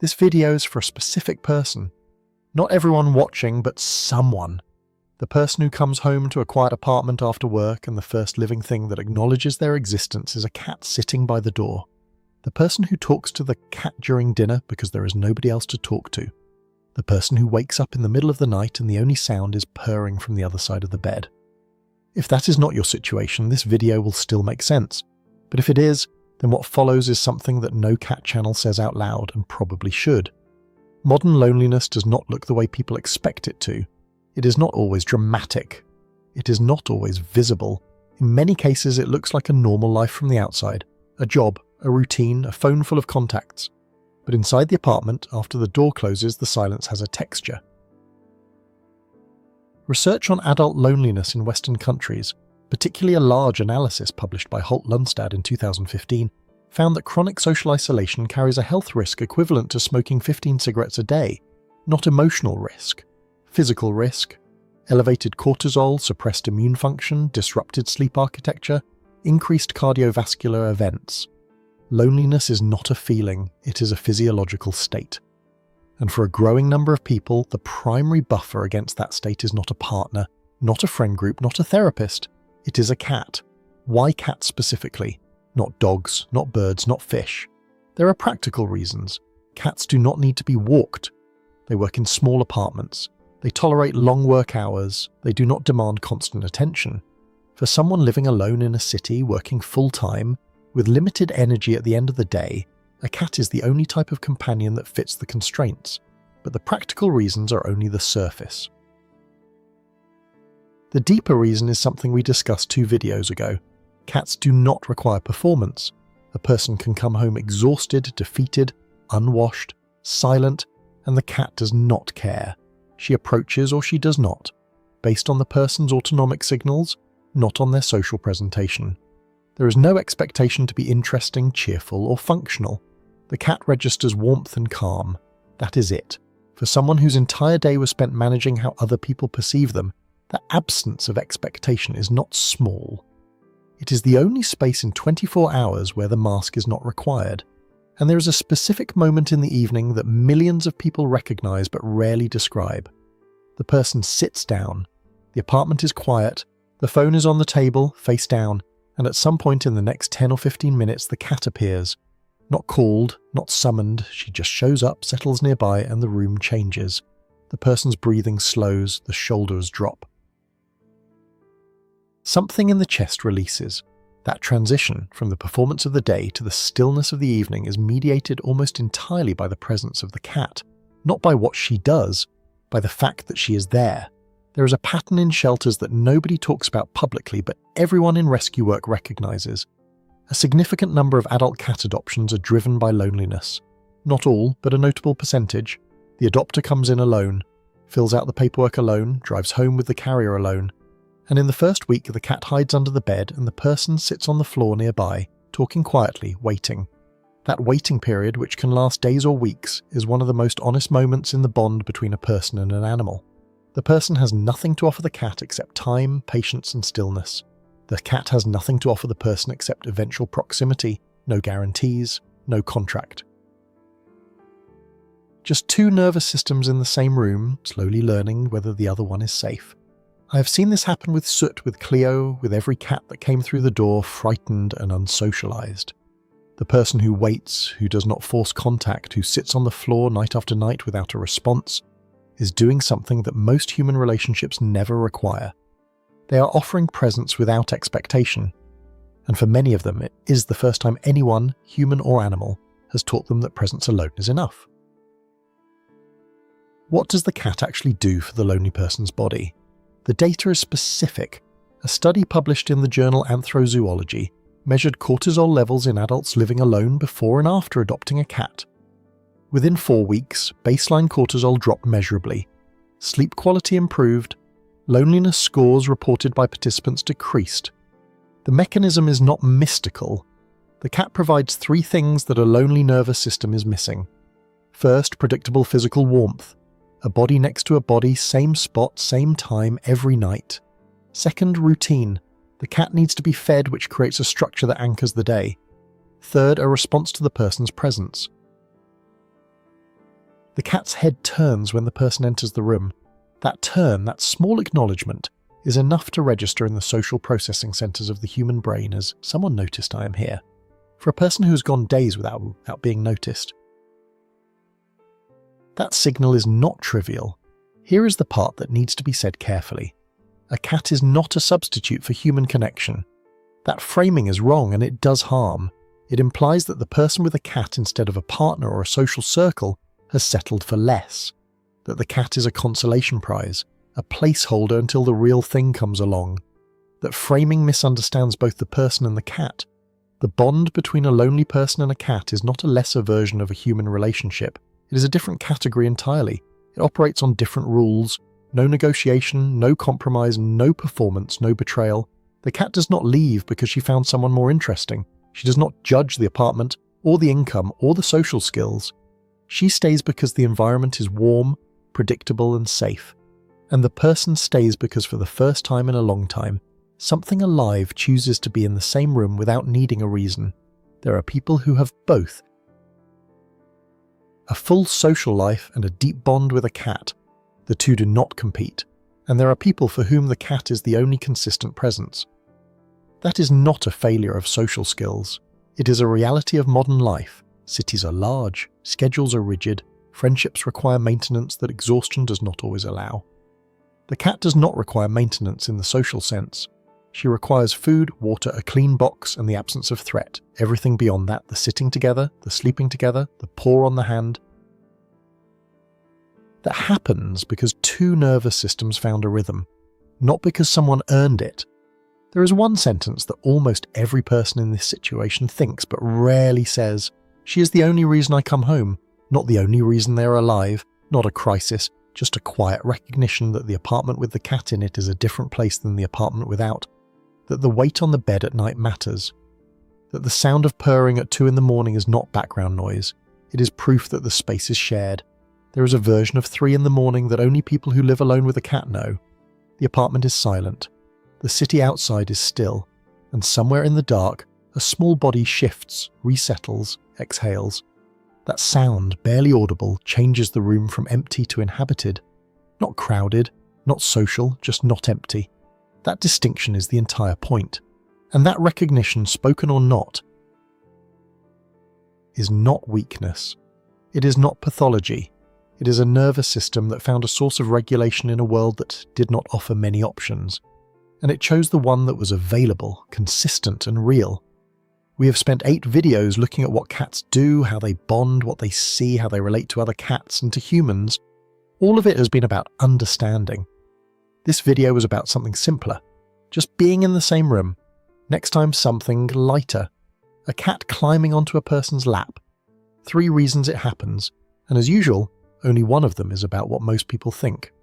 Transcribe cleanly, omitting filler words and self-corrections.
This video is for a specific person. Not everyone watching, but someone. The person who comes home to a quiet apartment after work and the first living thing that acknowledges their existence is a cat sitting by the door. The person who talks to the cat during dinner because there is nobody else to talk to. The person who wakes up in the middle of the night and the only sound is purring from the other side of the bed. If that is not your situation, this video will still make sense. But if it is, then what follows is something that no cat channel says out loud and probably should. Modern loneliness does not look the way people expect it to. It is not always dramatic. It is not always visible. In many cases, it looks like a normal life from the outside. A job, a routine, a phone full of contacts. But inside the apartment, after the door closes, the silence has a texture. Research on adult loneliness in Western countries, particularly a large analysis published by Holt-Lundstad in 2015, found that chronic social isolation carries a health risk equivalent to smoking 15 cigarettes a day, not emotional risk. Physical risk, elevated cortisol, suppressed immune function, disrupted sleep architecture, increased cardiovascular events. Loneliness is not a feeling, it is a physiological state. And for a growing number of people, the primary buffer against that state is not a partner, not a friend group, not a therapist. It is a cat. Why cats specifically? Not dogs, not birds, not fish. There are practical reasons. Cats do not need to be walked. They work in small apartments. They tolerate long work hours. They do not demand constant attention. For someone living alone in a city, working full-time, with limited energy at the end of the day, a cat is the only type of companion that fits the constraints. But the practical reasons are only the surface. The deeper reason is something we discussed 2 videos ago. Cats do not require performance. A person can come home exhausted, defeated, unwashed, silent, and the cat does not care. She approaches or she does not, based on the person's autonomic signals, not on their social presentation. There is no expectation to be interesting, cheerful, or functional. The cat registers warmth and calm. That is it. For someone whose entire day was spent managing how other people perceive them, the absence of expectation is not small. It is the only space in 24 hours where the mask is not required. And there is a specific moment in the evening that millions of people recognize but rarely describe. The person sits down, the apartment is quiet, the phone is on the table, face down, and at some point in the next 10 or 15 minutes the cat appears. Not called, not summoned, she just shows up, settles nearby, and the room changes. The person's breathing slows, the shoulders drop. Something in the chest releases. That transition from the performance of the day to the stillness of the evening is mediated almost entirely by the presence of the cat, not by what she does, by the fact that she is there. There is a pattern in shelters that nobody talks about publicly, but everyone in rescue work recognizes. A significant number of adult cat adoptions are driven by loneliness. Not all, but a notable percentage. The adopter comes in alone, fills out the paperwork alone, drives home with the carrier alone, and in the first week the cat hides under the bed and the person sits on the floor nearby, talking quietly, waiting. That waiting period, which can last days or weeks, is one of the most honest moments in the bond between a person and an animal. The person has nothing to offer the cat except time, patience, and stillness. The cat has nothing to offer the person except eventual proximity, no guarantees, no contract. Just 2 nervous systems in the same room, slowly learning whether the other one is safe. I have seen this happen with Soot, with Cleo, with every cat that came through the door, frightened and unsocialized. The person who waits, who does not force contact, who sits on the floor night after night without a response, is doing something that most human relationships never require. They are offering presence without expectation, and for many of them it is the first time anyone, human or animal, has taught them that presence alone is enough. What does the cat actually do for the lonely person's body? The data is specific. A study published in the journal Anthrozoology measured cortisol levels in adults living alone before and after adopting a cat. Within 4 weeks, baseline cortisol dropped measurably. Sleep quality improved. Loneliness scores reported by participants decreased. The mechanism is not mystical. The cat provides 3 things that a lonely nervous system is missing. First, predictable physical warmth. A body next to a body, same spot, same time, every night. Second, routine. The cat needs to be fed, which creates a structure that anchors the day. Third, a response to the person's presence. The cat's head turns when the person enters the room. That turn, that small acknowledgement, is enough to register in the social processing centres of the human brain as someone noticed I am here, for a person who has gone days without being noticed. That signal is not trivial. Here is the part that needs to be said carefully. A cat is not a substitute for human connection. That framing is wrong and it does harm. It implies that the person with a cat instead of a partner or a social circle has settled for less, that the cat is a consolation prize, a placeholder until the real thing comes along, that framing misunderstands both the person and the cat. The bond between a lonely person and a cat is not a lesser version of a human relationship. It is a different category entirely. It operates on different rules. No negotiation, no compromise, no performance, no betrayal. The cat does not leave because she found someone more interesting. She does not judge the apartment, or the income, or the social skills. She stays because the environment is warm, predictable, and safe. And the person stays because for the first time in a long time, something alive chooses to be in the same room without needing a reason. There are people who have both. A full social life and a deep bond with a cat. The two do not compete. And there are people for whom the cat is the only consistent presence. That is not a failure of social skills. It is a reality of modern life. Cities are large, schedules are rigid, friendships require maintenance that exhaustion does not always allow. The cat does not require maintenance in the social sense. She requires food, water, a clean box, and the absence of threat. Everything beyond that, the sitting together, the sleeping together, the paw on the hand. That happens because two nervous systems found a rhythm, not because someone earned it. There is one sentence that almost every person in this situation thinks but rarely says. She is the only reason I come home, not the only reason they are alive, not a crisis, just a quiet recognition that the apartment with the cat in it is a different place than the apartment without, that the weight on the bed at night matters, that the sound of purring at 2 a.m. is not background noise. It is proof that the space is shared. There is a version of 3 a.m. that only people who live alone with a cat know. The apartment is silent. The city outside is still, and somewhere in the dark, a small body shifts, resettles, exhales. That sound, barely audible, changes the room from empty to inhabited. Not crowded, not social, just not empty. That distinction is the entire point. And that recognition, spoken or not, is not weakness. It is not pathology. It is a nervous system that found a source of regulation in a world that did not offer many options. And it chose the one that was available, consistent and real. We have spent 8 videos looking at what cats do, how they bond, what they see, how they relate to other cats and to humans. All of it has been about understanding. This video was about something simpler. Just being in the same room. Next time something lighter. A cat climbing onto a person's lap. 3 reasons it happens, and as usual, only one of them is about what most people think.